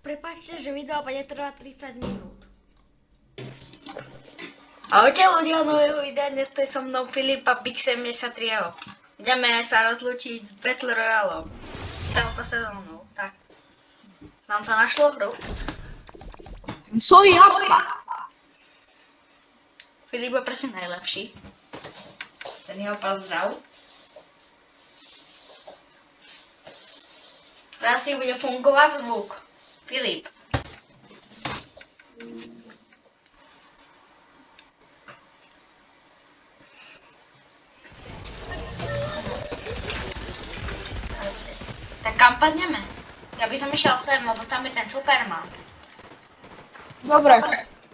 Prepáčte, že video bude trvať 30 minút. Ahojte ľudia, nového videa, dnes tu je so mnou Filip a Big73. Ideme sa rozlúčiť s Battle Royale. S touto sezónou, tak. Nám to našlo hru? Soja! Filip je presne najlepší. Ten jeho pozdrav. Teraz si bude fungovať zvuk. Filip. Tak kam padneme? Ja by som išiel sem, lebo tam je ten Superman. Dobre.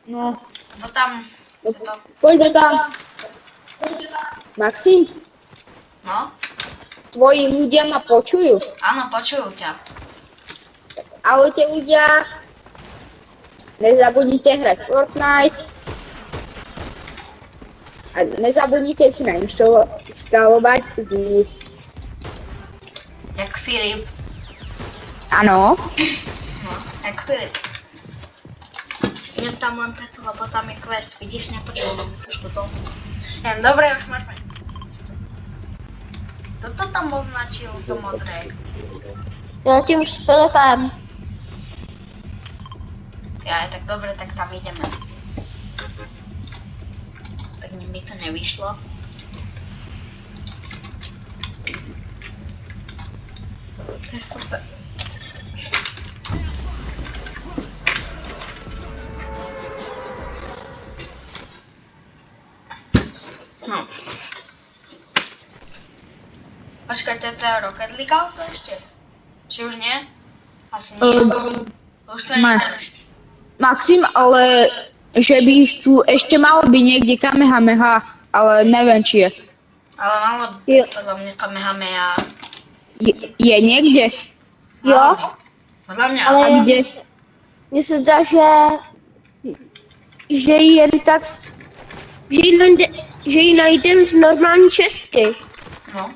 No, Lebo tam... poďme tam. Maxim, No? tvoji ľudia ma počujú. Áno, počujú ťa. Ahojte ľudia. Nezabudnite hrať Fortnite. A nezabudnite si nainštalovať zí. Jak Filip. Áno. No, jak Filip. Idem tam len preto, lebo tam je quest, vidíš, nepočujem trošku to. Dobre, už môžeme. Kto to tam označil, to modré? Já tím Filipem. Ja, tak dobre, tak tam ideme. Tak mi to nevyšlo. To je super. No. Počkajte, to je Rocket League auto ešte? Či už nie? Asi nie. Už to nie. Maxim, ale že by tu ešte malo byť niekde Kamehameha, ale neviem či je. Ale malo Jo. podľa mňa Kamehameha. Je niekde? Jo, Podľa mňa. Ale- A kde? mně se zdá, že jen tak, že ji najdem z normální česky. No.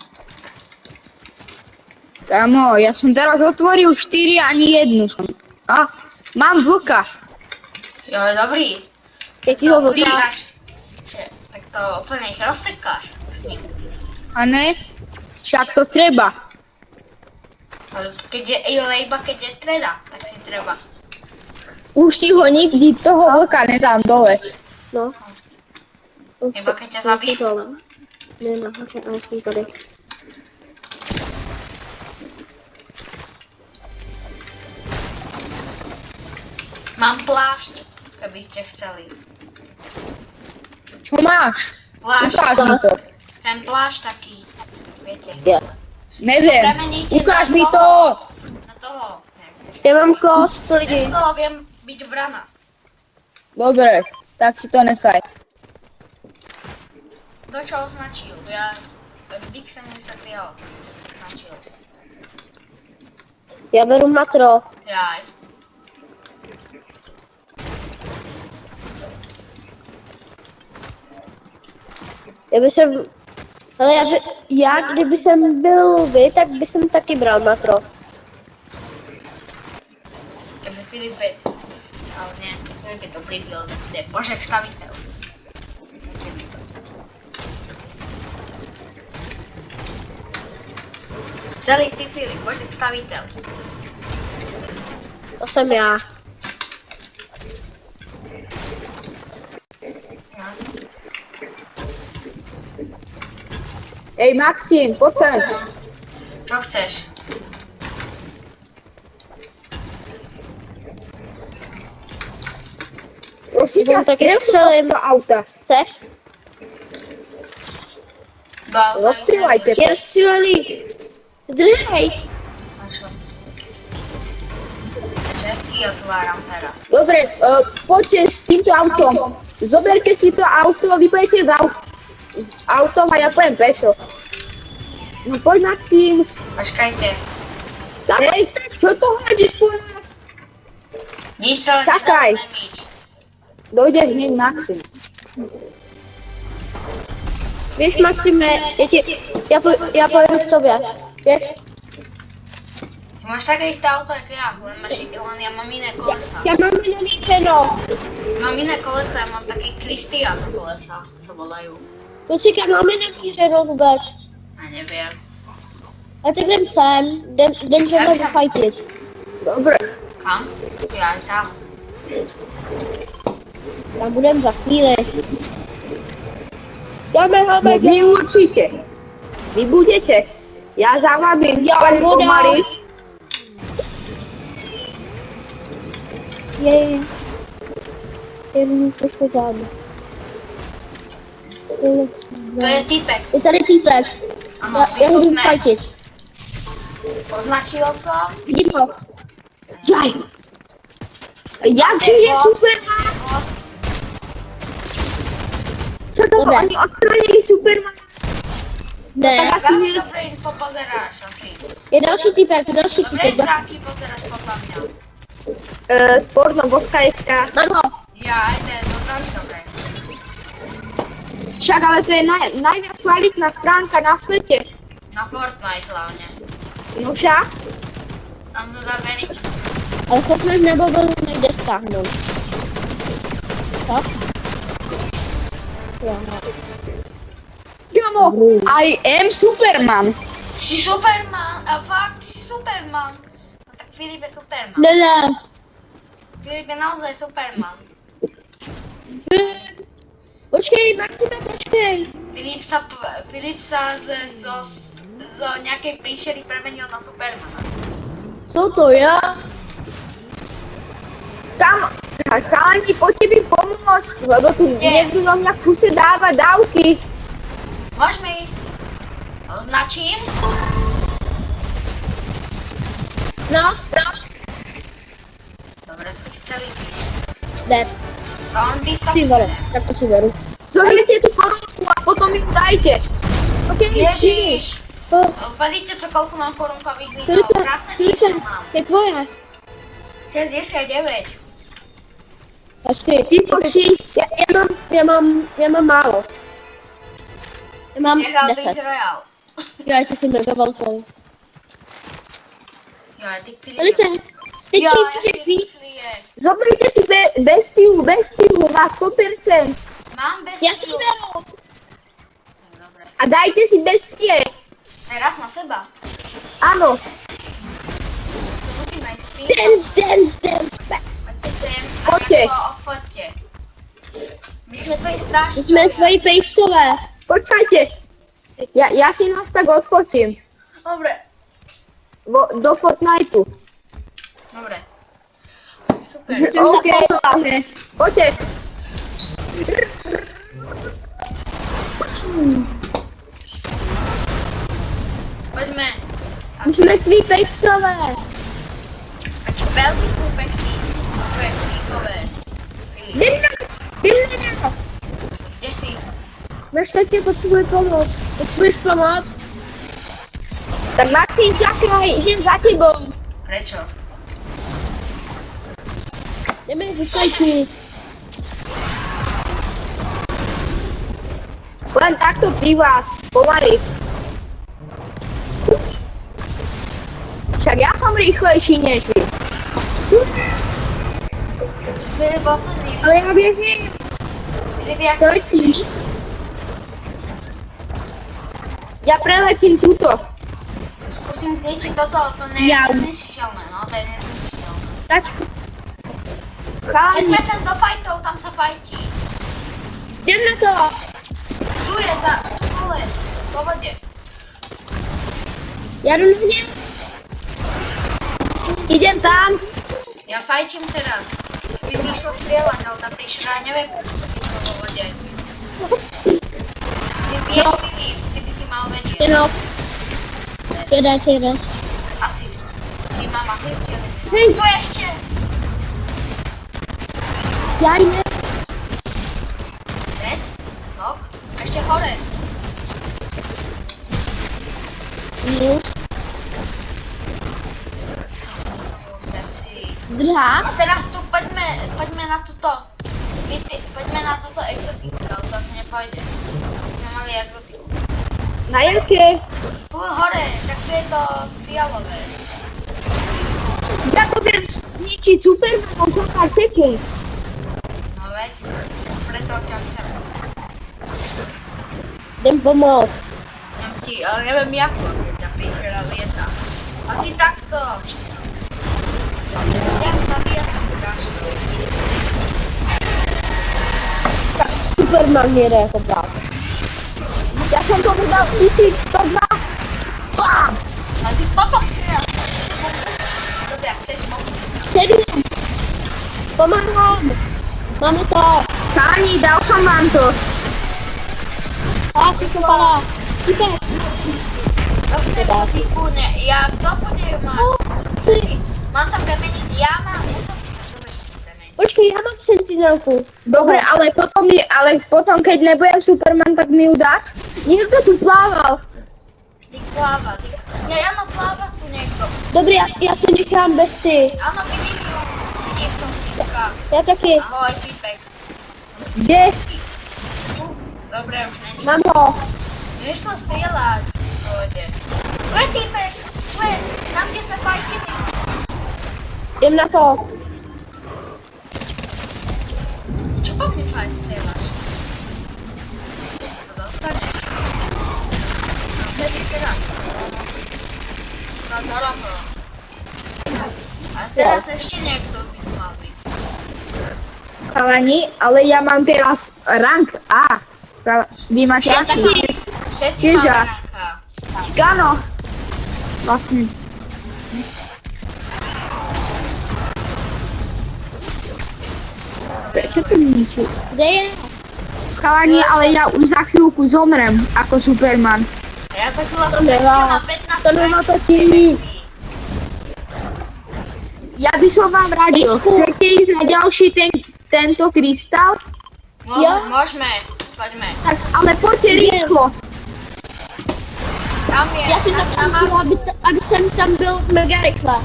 Kámo, ja som teraz otvoril 4 ani jednu som. A, mám vlka. Jo, dobrý. Jakýho vlka? Prídaš. Tak to úplne ich rozsekáš s ním. A ne? Však to treba. Ale keď je, iba keď je streda, tak si treba. Už si ho nikdy toho vlka nedám dole. No. Iba keď ťa zabije. Ne, nahoře, ale jsem tady. Mám plášť, keby ste chceli. Čo máš? Plášť. Ukáž mi to. Ten plášť taký, viete. Ja. Neviem. Premeníte Ukáž na mi to. Na toho. Já mám kost lidi. Z toho viem byť vrana. Dobre, tak si to nechaj. To čo označil? Ja Big 73 označil. Já beru matro. Jaj. Já by jsem... Ale já kdyby jsem byl vy, tak by jsem taky bral matro. Keby Filip je... Ale nie, Filip je dobrý build, to je božek staviteľ. Celý ty Filip, božek staviteľ. To jsem já. Ej, Maxim, poď sem. Čo chceš? Prosím ťa, Budem taky strel to střelím. do auta. Chceš? Do auta. Rozstrieľajte to. Je rozstřílený. Zdrhej. Našlo. Český otváram teraz. Dobre, poďte s týmto autom. Zoberte si to auto, vy pojete s autom a ja pojem pešo. No poď, Maxim. Počkajte. Hej, čo to hľadíš po nás? Nič sa len Čakaj. nemíč. Dojde hneď Maxim. Víš, Maxime, já pojedu k tobě. Víš? Máš také isté auto, jak ja, len ja mám iné kolesa. Ja mám nenalíčeno. Mám iné kolesa, ja mám také Christian kolesa, co volajú. Lucika, máme namířeno vůbec. A neviem. A tak jdem sem, jdem Já třeba bych se- zafajtit. Dobre. Kam? Ja aj tam. Tam budem za chvíli. Jdeme, No, jdeme, vy určite. Vy budete. Ja za vami Ja len budem. pomaly. jej. Jen to schodáme. To je typek. Je tady týpek. Ano, Já ho jdu vystupné. fajtit. Označil som. Vidím ho. Jaj. Jakže je Superman? Sa to Dobre. oni odstranili Superman? Ne, tak asi Veľmi nie. dobre info pozeráš asi. je další týpek, další Dobre týpek. stránky pozeráš podľa mňa. Porno.sk. Mám ho. Ja aj ne, to veľmi dobre. Však ale to je najviac kvalitná stránka na svete. Na Fortnite hlavne. No však? Tam to dá veľmi. Ale Fortnite nebavil nejde stáhnout. Tak? Jo. Jomo, I am Superman. Si Superman, a fakt, si Superman. No tak Filip je Superman. Ne, ne. Filip je naozaj Superman. Počkej, Maxime, počkej. Filip sa z nejakej príšery premenil na Supermana. Co to je? Tam, chalani, poďte mi pomôcť, lebo tu Nie. niekto na mňa v kuse dáva dávky. Môžeme ísť. Označím. No, Dobre, to si celý. ne. To on by sa... Ty vole, tak to si beru. Zoberte tú korunku a potom ju dajte. Ok, Ježiš! To, Pozrite sa, koľko mám korunkových videí. Filipe, Krásne Filipe, číslo mám. je tvoje. 69. Počkej, Ty po 6. já mám málo. Já mám Si hral 10. Big Royale. Jo, já ti s tím dogoval to. Jo, aj ty Filip. Filipe, teď Jo, si ja chceš si vzít? Zoberte si bestiu na 100%. Mám bez Já si ji beru. Dobre. A dajte si bestie. Teraz na seba. Áno. To musíme ísť tým. Dance. Poďte sem a Poďte. to odfoďte. My sme tvoji strážcovia. My jsme tvoji pejskové. Počkajte. Ja si nás tak odfotím. Dobre. Do Fortniteu. Dobre. Super. OK. Poďte. Poďme. My jsme tví pejskové. Takí veľkí sú pekní. Tvoje psíkové. Jdem na. Kde si? Víš, teď potřebuji pomoc. Potřebuješ pomoc? Tak Maxim, čakaj, idem za tebou. Prečo? Jdeme vyfajtit. Len takto pri vás, pomaly. Však ja som rýchlejší než vy. Filip, oplný. Ale ja biežím. Filip, jak To letíš. Ja preletím túto. skúsim zničiť toto, ale to nie je Ja. nezničiteľné, no to je nezničiteľné. Tak, Chalani, Poďme sem do fajtov, tam sa fajtí. jdem na to. Tu je dole, po vode. Já jdu na ně. idem tam. Ja fajčím teraz. By mi išlo strieľať, ale tá príšera nevie prúdiť vo vode. Ty vieš, Filip, ty by si mal vedieť. Jenom. Jede. Asist. Či mám asist, či neviem. Hej. Tu ešte! Já jde. Red? Knock? A ešte hore. Minus. Sexy. Druhá. A teraz tu poďme na túto. Poďme na túto exotiku, ale to asi nepôjde. Sme mali exotiku. Na jaké? Tu hore, tak tu je to fialové. Ja to viem zničiť Supermanom za pár sekúnd. No veď, preto ťa chcem. Jdem pomôcť. Idem ti, ale neviem jako, keď ťa príhra lieta. Asi takto. Ja zabíjať to si dáš. Superman jede jako brát. Ja som tomu dal 1102. Bam! A ty potom strieľaš. Dobre, ak chceš moc. 7. Pomáhám. Máme to. Chalani, dal som vám to. A, si to padá. Typek. Dobre, to typu, ne, ja, kto bude mať? Mám sa premeniť, ja mám Dobre, premeniť. Počkej, já mám sentinelku. Dobre, ale potom, keď nebudem Superman, tak mi ju dáš? Niekto tu plával. Ty pláva, ty... Ja, Jano, pláva tu niekto. Dobrý, já si nechám besty. Áno, vidím v tom sípka. Já taky. Ahoj, týpek. Kde? Dobre, už není. Mám ho. Vyšlo strieľať. Pôjde. Tu je týpek, tu je, tam, kde sme fajtili. Jdem na to. Čo po mne fajt strieľaš? To dostaneš. No, vtedy teraz. No, do roho. A teraz ešte niekto by tu mal byť. Chalani, ale ja mám teraz rank A. Vy máte Já aký? taky. Všetci Čiže? máme ranka. Áno. Vlastne. Prečo to ničí? Kde je? Chalani, ale ja už za chvíľku zomrem ako Superman. A ja to chvíľa To nemá. mám 15 To nemá to vecí. Ja by som vám radil, chcete ísť na ďalší tento krystal? No, Ja? môžeme, poďme. Tak, ale poďte rýchlo. Tam je. Já si natáčím, aby jsem tam byl mega rychle.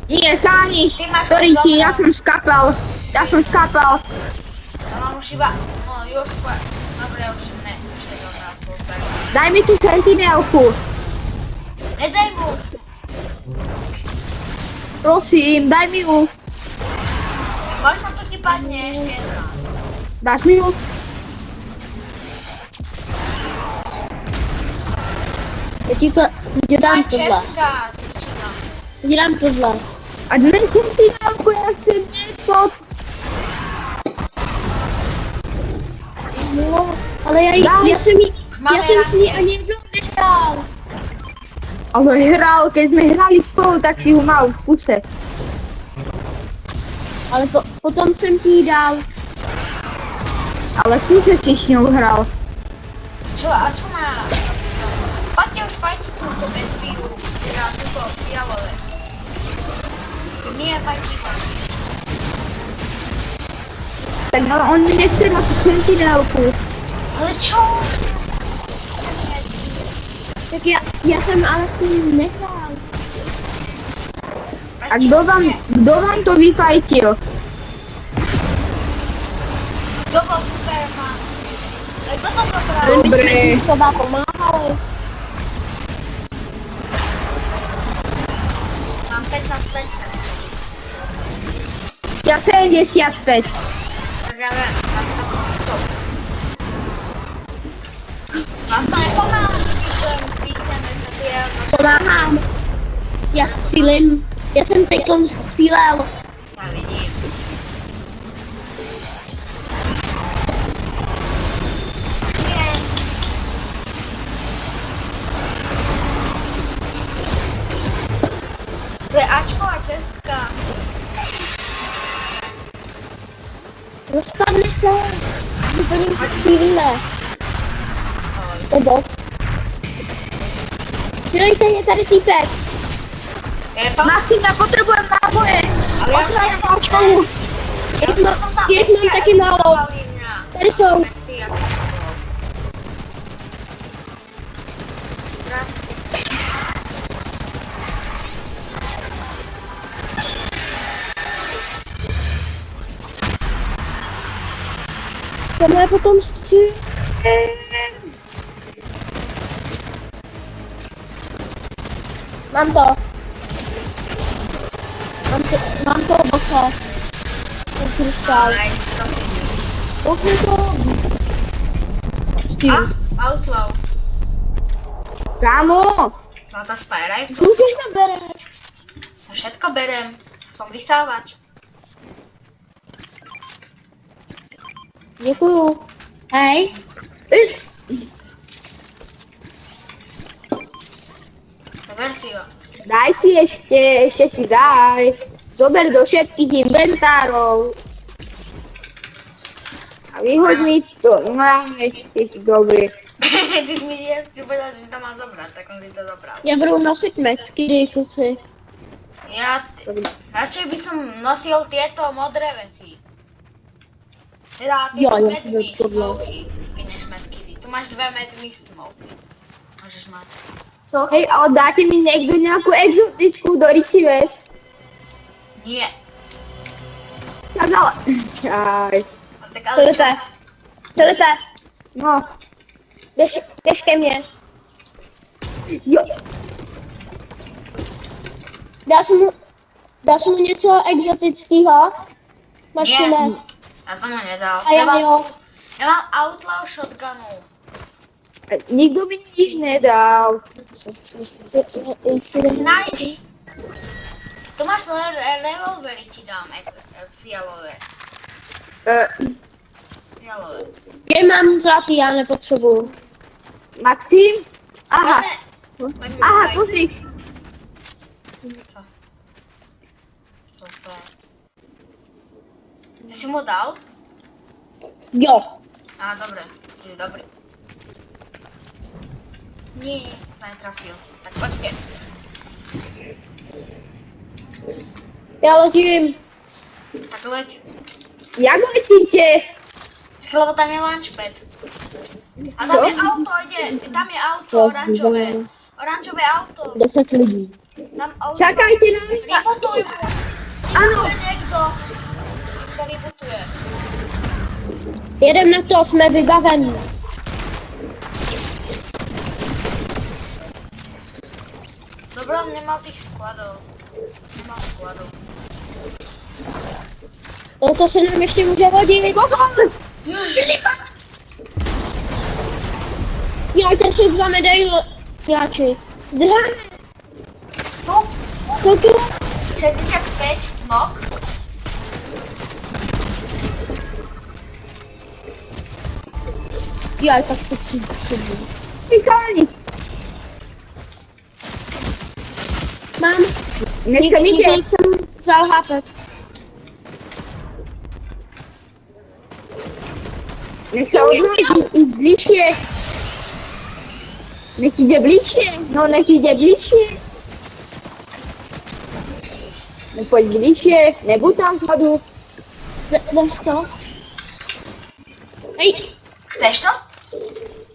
Nie, chalani, Ty máš sorry ti, problém. ja som skapal. Ja mám už iba, no už skôr. Dobre, už ne, už je dobrá spolupráca. Daj mi tú sentinelku. Nedaj mu. Prosím, daj mi ju. Možno to ti padne ešte jedna. Dáš mi ju? Já ti dám Aj tohle. česká, tyčina. Já ti dám tohle. A dnes sentinelku, ja chcem niekoho. No, ale já jsem s ní ani jednou nehrál. Ale hral, keď sme hrali spolu, tak si ju mal v kuse. Ale potom jsem ti ji dal. Ale v kuse si s ňou hral. Čo, a čo má? Poďte už fajti túto bestiu. Teda túto fialové. Nie fajti vám. Tak ale on mi nechce na tú sentinelku. Ale čo? Tak já jsem ale s ním nehrál. A kto vám to vyfajtil? Kto bol Superman? Kto to potrál? My Dobré. jsme ti třeba pomáhali. Mám 15 pecet. Ja 75. Tak ja viem, tak to. Vás to nepomáha, když jsem nezabil. Pomáhám. Já střílím. Já jsem teďkom střílel. Já vidím. To je Ačko a čestka. Rozpadli se. Si po něm střílíme. To je boss. Střílejte, je tady týpek. Je fakt, Maxim, ja potrebujem náboje. ale ja už Otváram som školu. Ja som tam Jak mám taky málo. Tady jsou. Besty, ako to bolo. Strašne. Tohle potom střílím. Mám to. Mám to bose. To krystál. Nice, to si. Okno to robí. A, outlaw. Kámo, Zlatá spájraj. Čo si to bereš? Všetko berem. Som vysávač. Děkuju. Hej. Zober si ho. daj si ešte si daj. Zober do všetkých inventárov. A vyhoď mi to. Ty si dobrý. Ty si mi povedal, že si to mal zobrať, tak on si to zobral. Já budu nosit mecky, kluci. Ja radšej by som nosil tieto modré veci. Teda Jo, tieto ja som medmi tohle. smoky, keď než medkity. Tu máš dve medmi smoky. Môžeš mať. Co? Hej, ale dáte mi niekto nejakú exotickú dorici vec? Nie. Tak ale... Aj. A tak ale čo? Filipe. Filipe. No, Běž ke mně. jo. Dáš mu něco exotického? Maxime. Nie. Ja som ho nedal. A já jo. Ja mám outlaw shotgunu. Nikto mi nič nedal. Nájdi. Tu máš revolvery, ti dám fialové. Fialové. Já mám zlatý, já nepotřebuju. Maxim? Aha, Poďme aha, tutaj. pozri. Co? Super. Ja si mu dal? Jo. Á, dobre. Je dobrý. Nie, netrafil. Tak poďte. Já letím. Tak leď. Jak letíte? Čakaj, lebo tam je launchpad. A Co? tam je auto, ide. Tam je auto, oranžové. Oranžové auto. 10 lidí. Tam auto. Čakajte na mňa. Rebotuj. Áno. Niekto. Niekto rebotuje. Jedem na to, jsme vybavení. Dobro, on nemal tých skladov. Nemal skladov. To se nám ještě může hodit. Pozor! Já teď jsou dva medailáči. Drháme. Tu, Jsou tu? 65 nok. Já tak to si budu. Pikáni. Mám. Nech sa mi ide. Několik jsem vzal hápek. Nech sa odloží. Ísť bližšie. Nech ide bližšie. No, nech ide bližšie. No, poď bližšie. Nebuď tam vzadu. Vez to. Hej, Chceš to?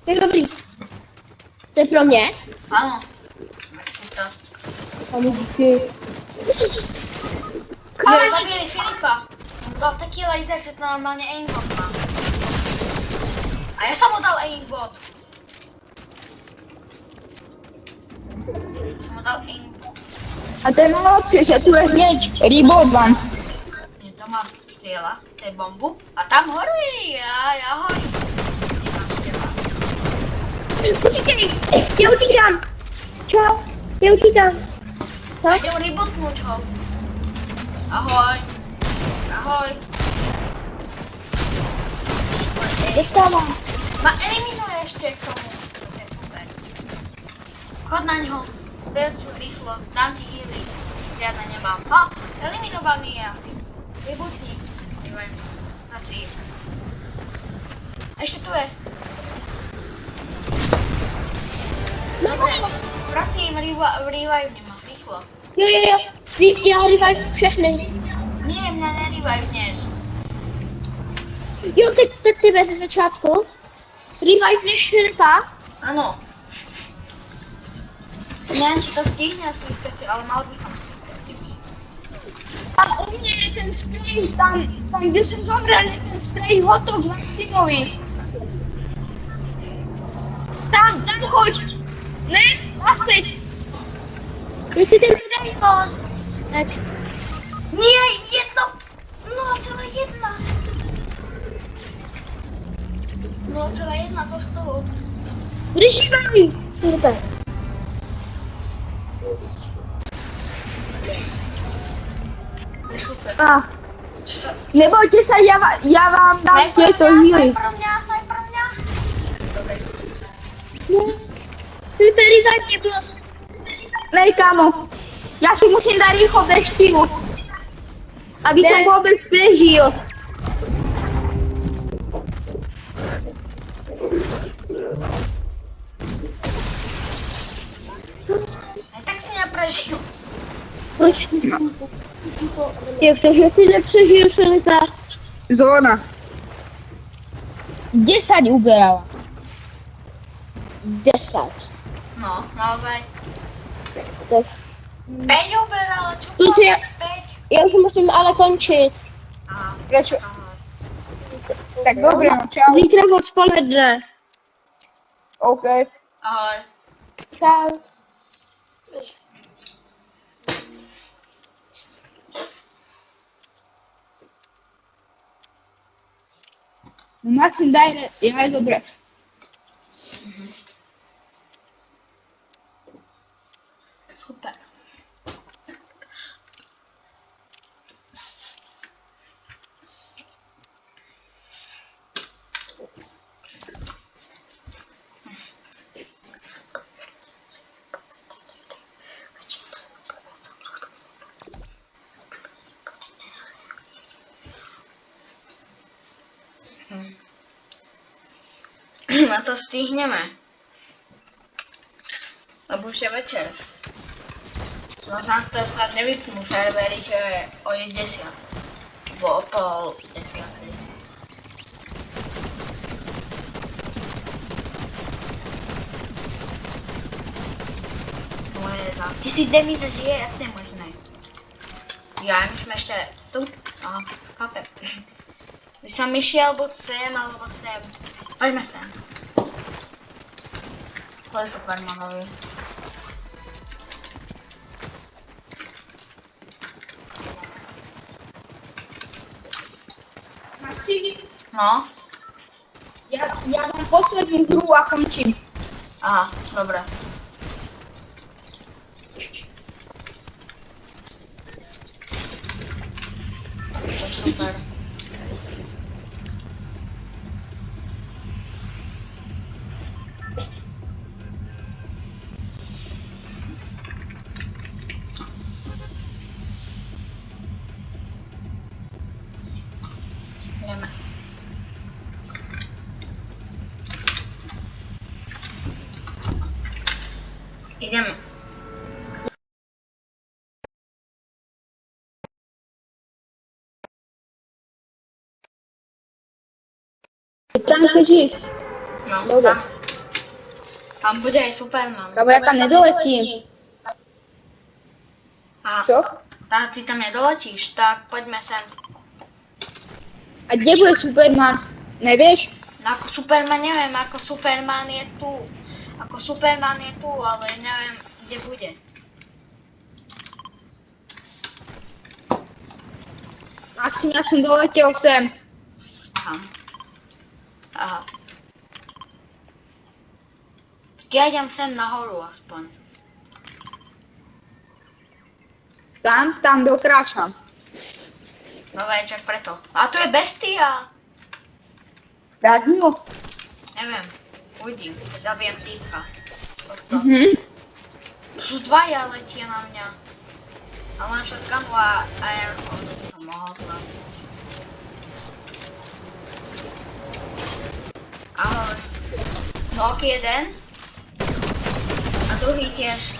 je dobrý. To je pro mě? Áno. Tak si to. Ano, díky. Jo, zabili Filipa. On mu dal taký laser, že to normálne aimbot má. A ja som mu dal aimbot. Som mu dal aimbot. A to je najlepšie, že tu je hneď reboot van. Nie, to mám strieľa, to je bombu. A tam horí, ja horím. Idem z teba. Počkej, já utíkám. Čau, já utíkám. Co? A idem rebootnúť ho. Ahoj. Ahoj. Dostávám. Ma eliminuje ešte k tomu. To je super. Chod na ňo. Precu rýchlo. Dám ti healy. Žiadne nemám. Ha, eliminovaný je asi. Rebootni. Revive. Asi. Ešte tu je. Dobre. Prosím, revive ma. Rýchlo. Jo. Já revive všechny. Nie, mňa nerevivneš. Jo, tak ty ze začátku. Revive než Filipa. Áno. Neviem, či to stihne, jestli chcete, ale mal by som 30. Tam u mne je ten spray, tam kde som zomrel, je ten spray hotov Maximovi. Tam choď. Ne, naspäť. Když si ten telefon. Tak. Nie, jedno! 0,1! 0,1 zo 100. Ryżywaj! Kurde. Je super. A, Čo? Nebojte sa, ja vám dám tieto hýry. Najprv mňa. Dobre. Hyperivaj neblosť. Nej, kámo. Ja si musím dať rýchlo veštivu. Aby som vôbec prežil. Aj tak si neprežil. Proč? Jak to, že si nepřežil, Filipe? Zóna. 10 uberala. 10. No, naozaj. To je... 5 uberala, čo Kluci, máš 5? já už musím ale končit. Aha, Prečo? aha. Tak dobre, no čau. Zítra odpoledne. OK. Ahoj. Čau. Maxim, daj, je dobre. Super. Na to stihneme. Lebo už je večer. Možná to snad nevypnú servery, že je o 10. Bo o pol 10. Moje za 1090 žije, jak to je možné? Ja, my sme ešte tu. Aha, chápem. By som išiel buď sem, alebo sem. Poďme sem. To je Supermanovi. Maxim, No, ja mám poslednú hru a končím. aha, dobre. To je super. Ideme. Ideme. Tam chceš ísť. No, Dobre. tam bude aj Superman. Lebo ja tam nedoletím. A Čo? ty tam nedoletíš, tak poďme sem. A kde bude Superman? Nevieš? No, ako Superman neviem, ako Superman je tu. Ako Superman je tu, ale neviem, kde bude. Maxim, ja som doletel sem. Aha. Aha. Tak ja idem sem nahoru aspoň. Tam dokráčam. No večer preto. A tu je bestia. Dať mu? Neviem. Uvidím. Zabijem týpka. Toto. Tu sú dvaja letia na mňa. A mám shotgunu a aircon, to som mohol zvládnuť. Ahoj. Nok jeden. A druhý tiež.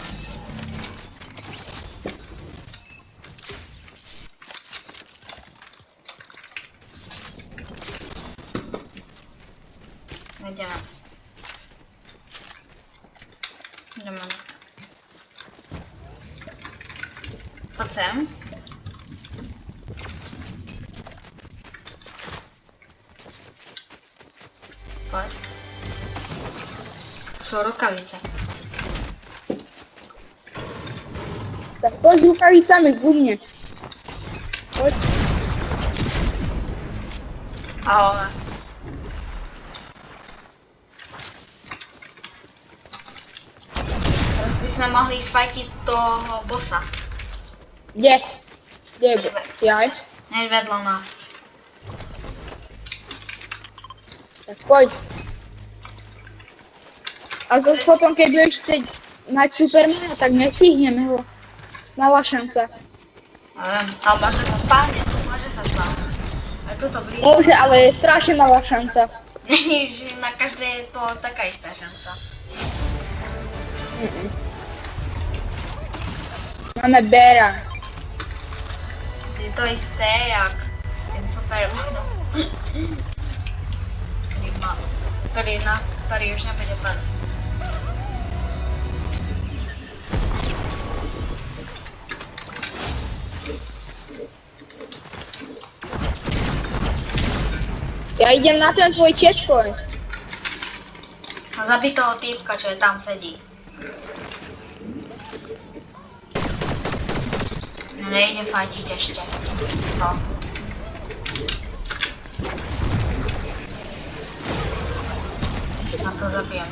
Ideme. Ideme. Poď sem. Poď. Sú rukavice. Tak poď s rukavicami ku mne. Ale... Teraz by sme mohli sfajtiť toho bossa. Kde? Kde je? Jaj. Hneď vedľa nás. Tak poď. A zase potom, keď budeš chcieť mať Supermana, tak nestihneme ho. Malá šanca. Neviem, ale môže sa spálniť. Môže sa spálniť. A tuto blízko. Môže, ale je strašne malá šanca. Že na každé je to taká istá šanca. Máme Bera. Je to isté, jak s tým Supermanom. Ktorý už nebude padať. Ja idem na ten tvoj checkpoint. A zabij toho týpka, čo je tam sedí. Nejde fajtiť ešte. No. Na to zabijem.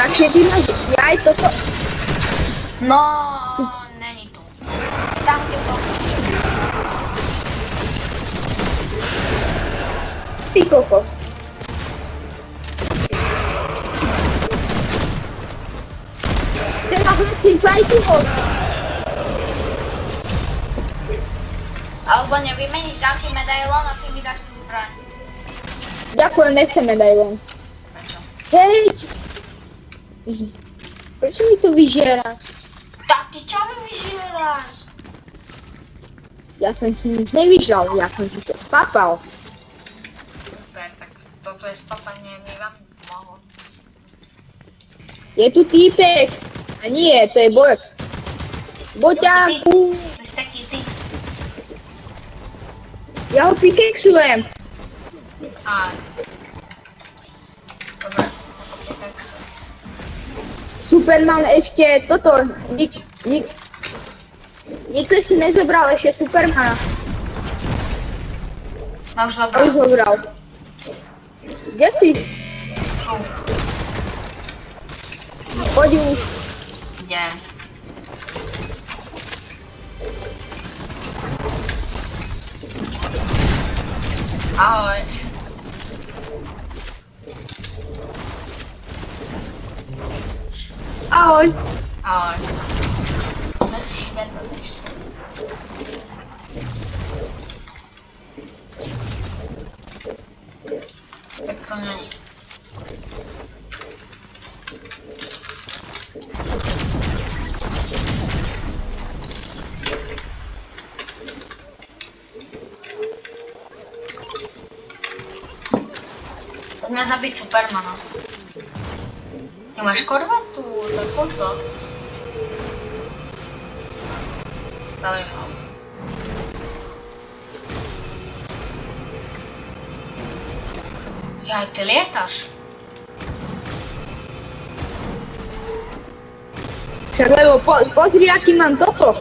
Takže ty máš jaj toto. No, není tu. Tam je to. Ty kokos. Ty máš lepší fajtu hod. Alebo nevymeníš, dám ti medailón a ty mi dáš tú zbraň. Ďakujem, nechcem medailón. Prečo? Hej! Prečo mi to vyžieráš? Tak ty čo mi vyžieráš? Ja som si nič nevyžal, ja som ti to spapal. Super, tak toto je spapanie, mi vás pomohlo. Je tu týpek. A nie, to je bojak. Boťáku. To si taký ty. Ja ho pikexujem. Á. Dobre, tak. Superman ešte toto. Nikto si nezobral ešte Supermana. No už A zobral. už zobral. Kde si? Poď už. Idem. Ahoj. Ahoj. Ahoj. Začíš vedno ešte. Tak to není. Poďme zabiť Supermana. Ty máš korvetu, takúto. Dali ho. Jaj, ty lietaš. Však lebo pozri, aký mám toto.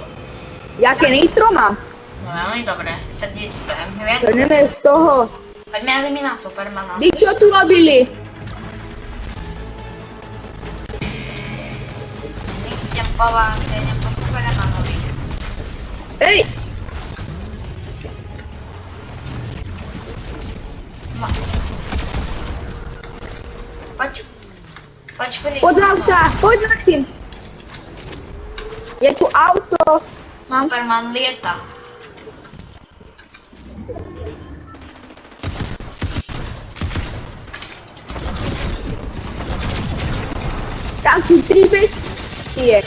Jaké nitro mám. No veľmi dobre, sedieť v hviezd. Poďme z toho. Poďme eliminovať Supermana. Vy čo tu robili? Idem po vás, idem po Supermanovi. Hej, Poď. Poď, Filip. poď z auta. Poď, Maxim. Je tu auto. Mám. Superman lieta. Tam sú 3 bestie.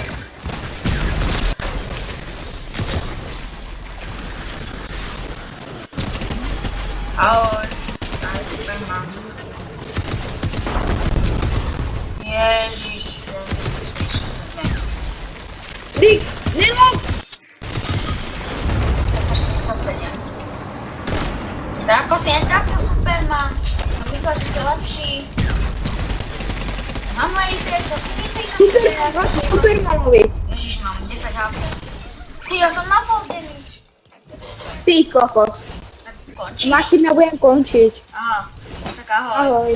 Ahoj. Ahoj, Superman. Ježiš. Ty, nerob! To sa chcenie. Drako si jen takto Superman. A myslel, že si lepší. Mám laser, čo si myslíš? že Super, si lepší? máš Supermanovi. Ježiš, mám 10 HP. Ty, ja som na pol damage. Ty kokos. Tak končíš? Maxim, ja budem končiť. Aha, tak ahoj. Ahoj.